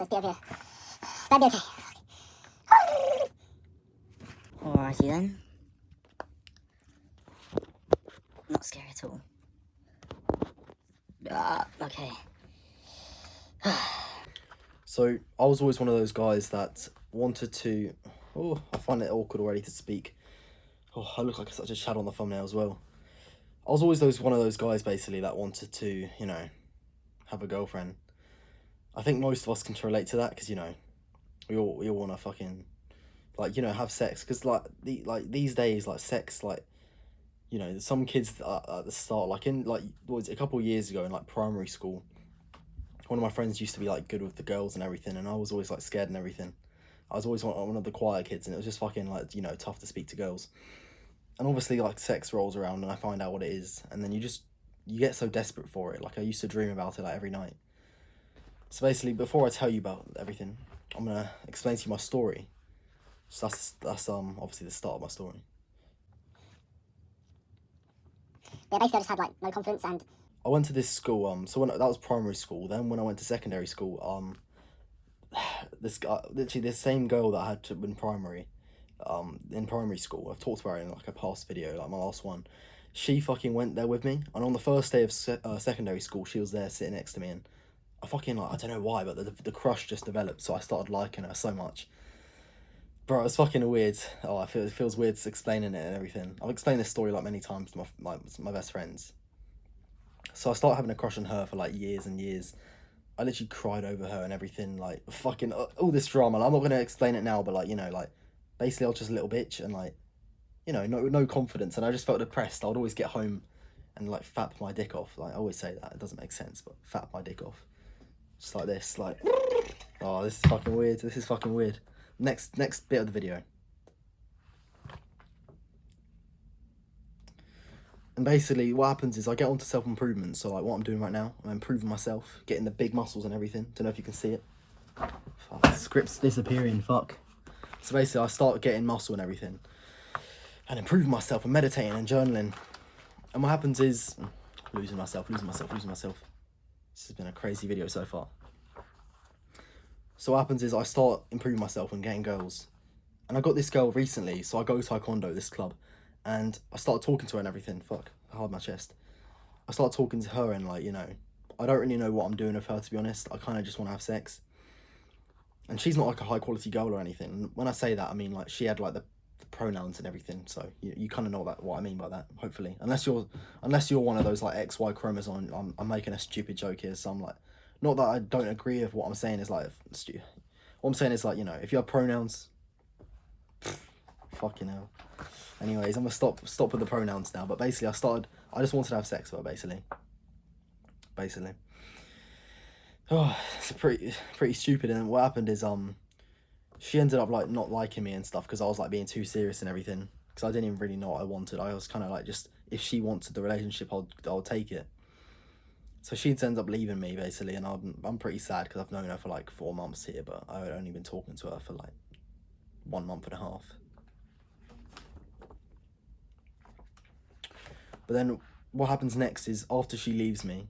So it's be over here. That'll be okay. Alrighty then. Not scary at all. Okay. So I was always one of those guys that wanted to... Oh, I find it awkward already to speak. Oh, I look like such a shadow on the thumbnail as well. I was always one of those guys, basically, that wanted to, you know, have a girlfriend. I think most of us can relate to that, because, you know, we all want to fucking, like, you know, have sex. Because, like, these days, like, sex, like, you know, some kids at the start, like, in, like, what was it, a couple of years ago in, like, primary school, one of my friends used to be, like, good with the girls and everything, and I was always, like, scared and everything. I was always one of the quiet kids, and it was just fucking, like, you know, tough to speak to girls. And obviously, like, sex rolls around, and I find out what it is, and then you get so desperate for it. Like, I used to dream about it, like, every night. So basically, before I tell you about everything, I'm gonna explain to you my story. So that's obviously the start of my story. Yeah, basically I just had, like, no confidence, and I went to this school, so that was primary school. Then when I went to secondary school, this guy, literally this same girl that I had to in primary school, I've talked about it in, like, a past video, like my last one, she fucking went there with me, and on the first day of secondary school, she was there sitting next to me, and I fucking, like, I don't know why, but the crush just developed, so I started liking her so much. Bro, it was fucking weird. Oh, it feels weird explaining it and everything. I've explained this story, like, many times to my best friends. So I started having a crush on her for, like, years and years. I literally cried over her and everything, like, fucking, all this drama. Like, I'm not going to explain it now, but, like, you know, like, basically I was just a little bitch and, like, you know, no confidence, and I just felt depressed. I would always get home and, like, fap my dick off. Like, I always say that. It doesn't make sense, but fap my dick off. Just like this, like, oh, this is fucking weird. This is fucking weird. Next bit of the video. And basically, what happens is I get onto self-improvement. So, like, what I'm doing right now, I'm improving myself, getting the big muscles and everything. Don't know if you can see it. Fuck, the script's disappearing, fuck. So basically, I start getting muscle and everything, and improving myself, and meditating and journaling. And what happens is, losing myself. This has been a crazy video so far. So what happens is I start improving myself and getting girls. And I got this girl recently, so I go to Taekwondo, this club, and I started talking to her and everything. Fuck, I hard my chest. I started talking to her and, like, you know, I don't really know what I'm doing with her, to be honest. I kind of just want to have sex. And she's not, like, a high quality girl or anything. When I say that, I mean, like, she had, like, the pronouns and everything, so you kind of know what I mean by that, hopefully. Unless you're one of those, like, XY chromosome, I'm making a stupid joke here, so I'm like, not that I don't agree with what I'm saying is, like, what I'm saying is, like, you know, if you have pronouns, fucking hell. Anyways, I'm gonna stop with the pronouns now, but basically I just wanted to have sex with her, basically. Oh, it's pretty stupid. And what happened is she ended up, like, not liking me and stuff, because I was, like, being too serious and everything, because I didn't even really know what I wanted. I was kind of like, just, if she wanted the relationship, I'll take it. So she'd end up leaving me, basically, and I'm pretty sad, because I've known her for, like, 4 months here, but I've only been talking to her for, like, 1 month and a half. But then what happens next is, after she leaves me,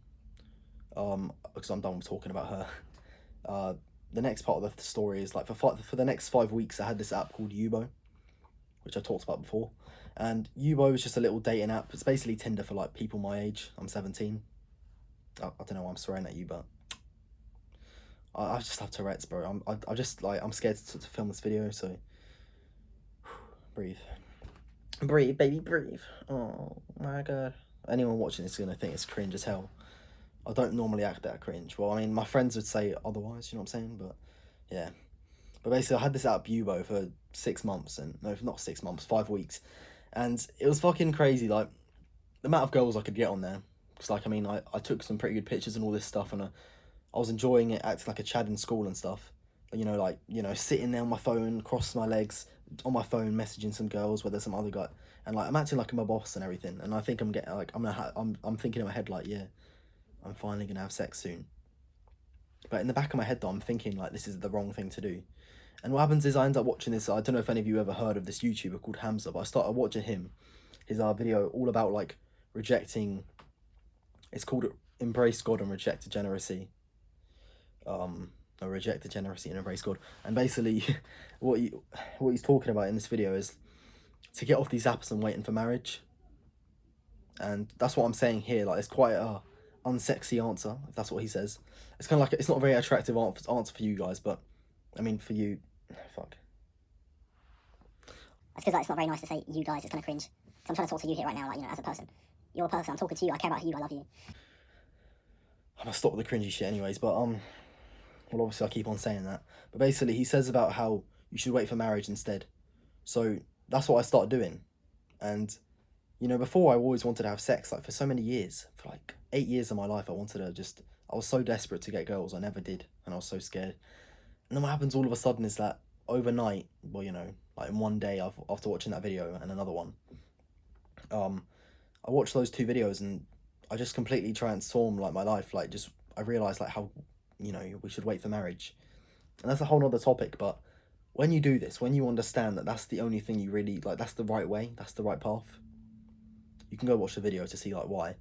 because I'm done with talking about her, the next part of the story is, like, for the next 5 weeks, I had this app called Yubo, which I talked about before. And Yubo is just a little dating app. It's basically Tinder for, like, people my age. I'm 17. I don't know why I'm swearing at you, but I just have Tourette's, bro. I just, like, I'm scared to film this video, so breathe. Breathe, baby, breathe. Oh my god. Anyone watching this is gonna think it's cringe as hell. I don't normally act that cringe. Well, I mean, my friends would say otherwise, you know what I'm saying? But yeah. But basically, I had this app Yubo for 6 months, and no, not 6 months, 5 weeks, and it was fucking crazy. Like, the amount of girls I could get on there. Because, like, I mean, I took some pretty good pictures and all this stuff, and I was enjoying it, acting like a Chad in school and stuff. You know, like, you know, sitting there on my phone, crossing my legs, on my phone, messaging some girls, where there's some other guy, and, like, I'm acting like I'm a boss and everything. And I think I'm getting, like, I'm thinking in my head, like, yeah, I'm finally gonna have sex soon. But in the back of my head, though, I'm thinking, like, this is the wrong thing to do. And what happens is I end up watching this. I don't know if any of you ever heard of this YouTuber called Hamza, but I started watching him. His video all about, like, rejecting. It's called Embrace God and Reject Degeneracy. or reject degeneracy and embrace God. And basically, what he's talking about in this video is to get off these apps and waiting for marriage. And that's what I'm saying here. Like, it's quite a unsexy answer, if that's what he says. It's kind of like, it's not a very attractive answer for you guys, but I mean, for you, fuck. That's because like, it's not very nice to say you guys, it's kind of cringe. So I'm trying to talk to you here right now, like, you know, as a person. You're a person, I'm talking to you, I care about you, I love you. I'm gonna stop with the cringy shit anyways, but well, obviously I keep on saying that. But basically, he says about how you should wait for marriage instead. So that's what I started doing. And, you know, before I always wanted to have sex, like for so many years, for like 8 years of my life, I was so desperate to get girls, I never did, and I was so scared. And then what happens all of a sudden is that overnight, well, you know, like in one day after watching that video and another one, I watched those 2 videos and I just completely transformed like my life. Like, just I realized like how, you know, we should wait for marriage, and that's a whole nother topic. But when you do this, when you understand that that's the only thing you really like, that's the right way, that's the right path, you can go watch the video to see like why.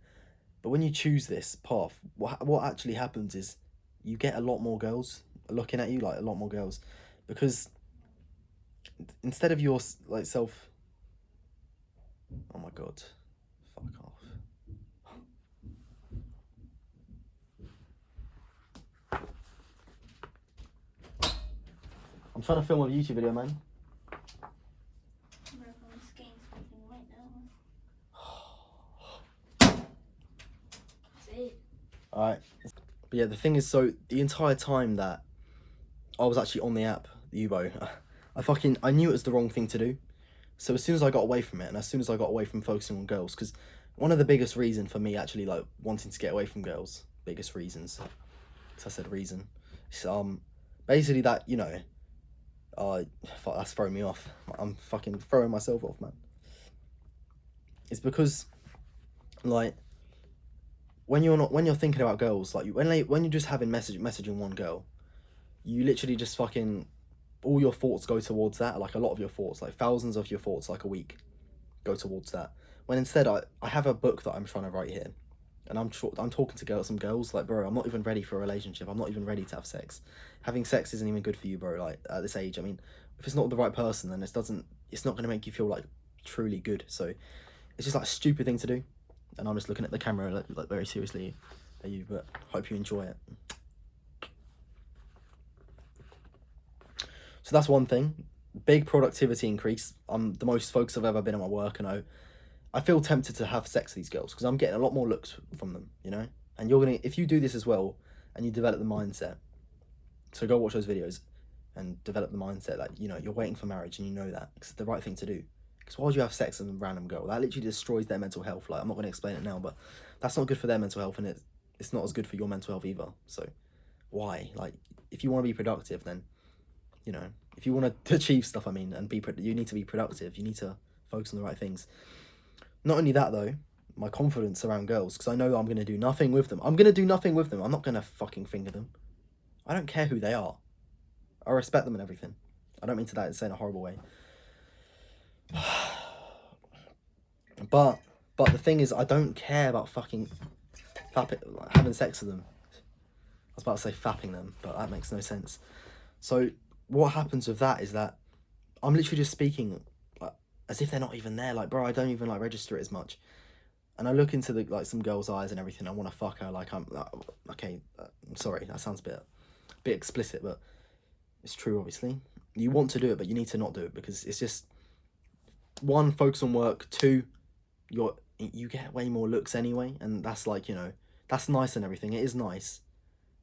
But when you choose this path, what actually happens is you get a lot more girls looking at you, like a lot more girls, because instead of your like self, oh my god, fuck off. I'm trying to film a YouTube video, man. Alright. But yeah, the thing is, so the entire time that I was actually on the app, the Yubo, I knew it was the wrong thing to do. So as soon as I got away from it, and as soon as I got away from focusing on girls, because one of the biggest reasons for me actually like wanting to get away from girls, biggest reasons, because I said reason, is, basically that, you know, fuck, that's throwing me off. I'm fucking throwing myself off, man. It's because, like, when you're thinking about girls, like when you're just having messaging one girl, you literally just fucking, all your thoughts go towards that. Like a lot of your thoughts, like thousands of your thoughts, like a week, go towards that. When instead I have a book that I'm trying to write here, and I'm talking to some girls, like, bro, I'm not even ready for a relationship. I'm not even ready to have sex. Having sex isn't even good for you, bro. Like at this age, I mean, if it's not the right person, then it's not gonna make you feel like truly good. So it's just like a stupid thing to do. And I'm just looking at the camera like very seriously at you, but hope you enjoy it. So that's one thing. Big productivity increase. I'm the most focused I've ever been on my work, and I feel tempted to have sex with these girls because I'm getting a lot more looks from them, you know? And if you do this as well, and you develop the mindset, so go watch those videos and develop the mindset that, you know, you're waiting for marriage and you know that, because it's the right thing to do. Because why would you have sex with a random girl? That literally destroys their mental health. Like, I'm not going to explain it now, but that's not good for their mental health, and it's not as good for your mental health either. So why? Like, if you want to be productive, then, you know, if you want to achieve stuff, I mean, and you need to be productive. You need to focus on the right things. Not only that, though, my confidence around girls, because I know I'm going to do nothing with them. I'm going to do nothing with them. I'm not going to fucking finger them. I don't care who they are. I respect them and everything. I don't mean to that say in a horrible way. But the thing is, I don't care about fucking having sex with them. I was about to say fapping them, but that makes no sense. So what happens with that is that I'm literally just speaking like, as if they're not even there. Like, bro, I don't even like register it as much. And I look into some girl's eyes and everything. I want to fuck her. Like, I'm sorry, that sounds a bit explicit, but it's true. Obviously, you want to do it, but you need to not do it, because it's just, one, focus on work. Two, you get way more looks anyway, and that's like, you know, that's nice and everything. It is nice.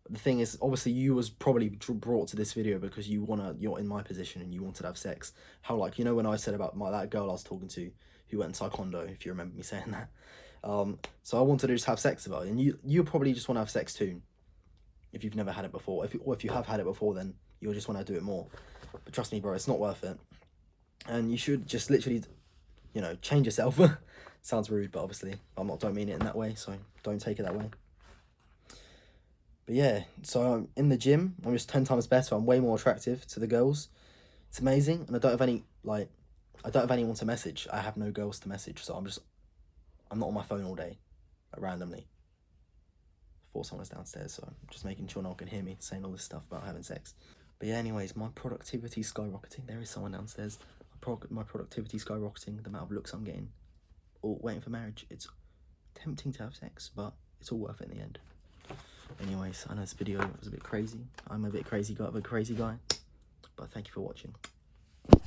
But the thing is, obviously, you was probably brought to this video because you're in my position and you wanted to have sex. How, like, you know, when I said about that girl I was talking to who went in taekwondo, if you remember me saying that. So I wanted to just have sex with her, and you probably just want to have sex too, if you've never had it before. If you have had it before, then you'll just want to do it more. But trust me, bro, it's not worth it. And you should just literally, you know, change yourself. Sounds rude, but obviously don't mean it in that way, so don't take it that way. But yeah, so I'm in the gym. I'm just 10 times better. I'm way more attractive to the girls. It's amazing, and I don't have anyone to message. I have no girls to message, so I'm not on my phone all day, randomly, thought someone was downstairs, so I'm just making sure no one can hear me saying all this stuff about having sex. But yeah, anyways, my productivity skyrocketing. There is someone downstairs. My productivity skyrocketing. The amount of looks I'm getting. All waiting for marriage. It's tempting to have sex, but it's all worth it in the end. Anyways, I know this video was a bit crazy. I'm a bit crazy guy, but thank you for watching.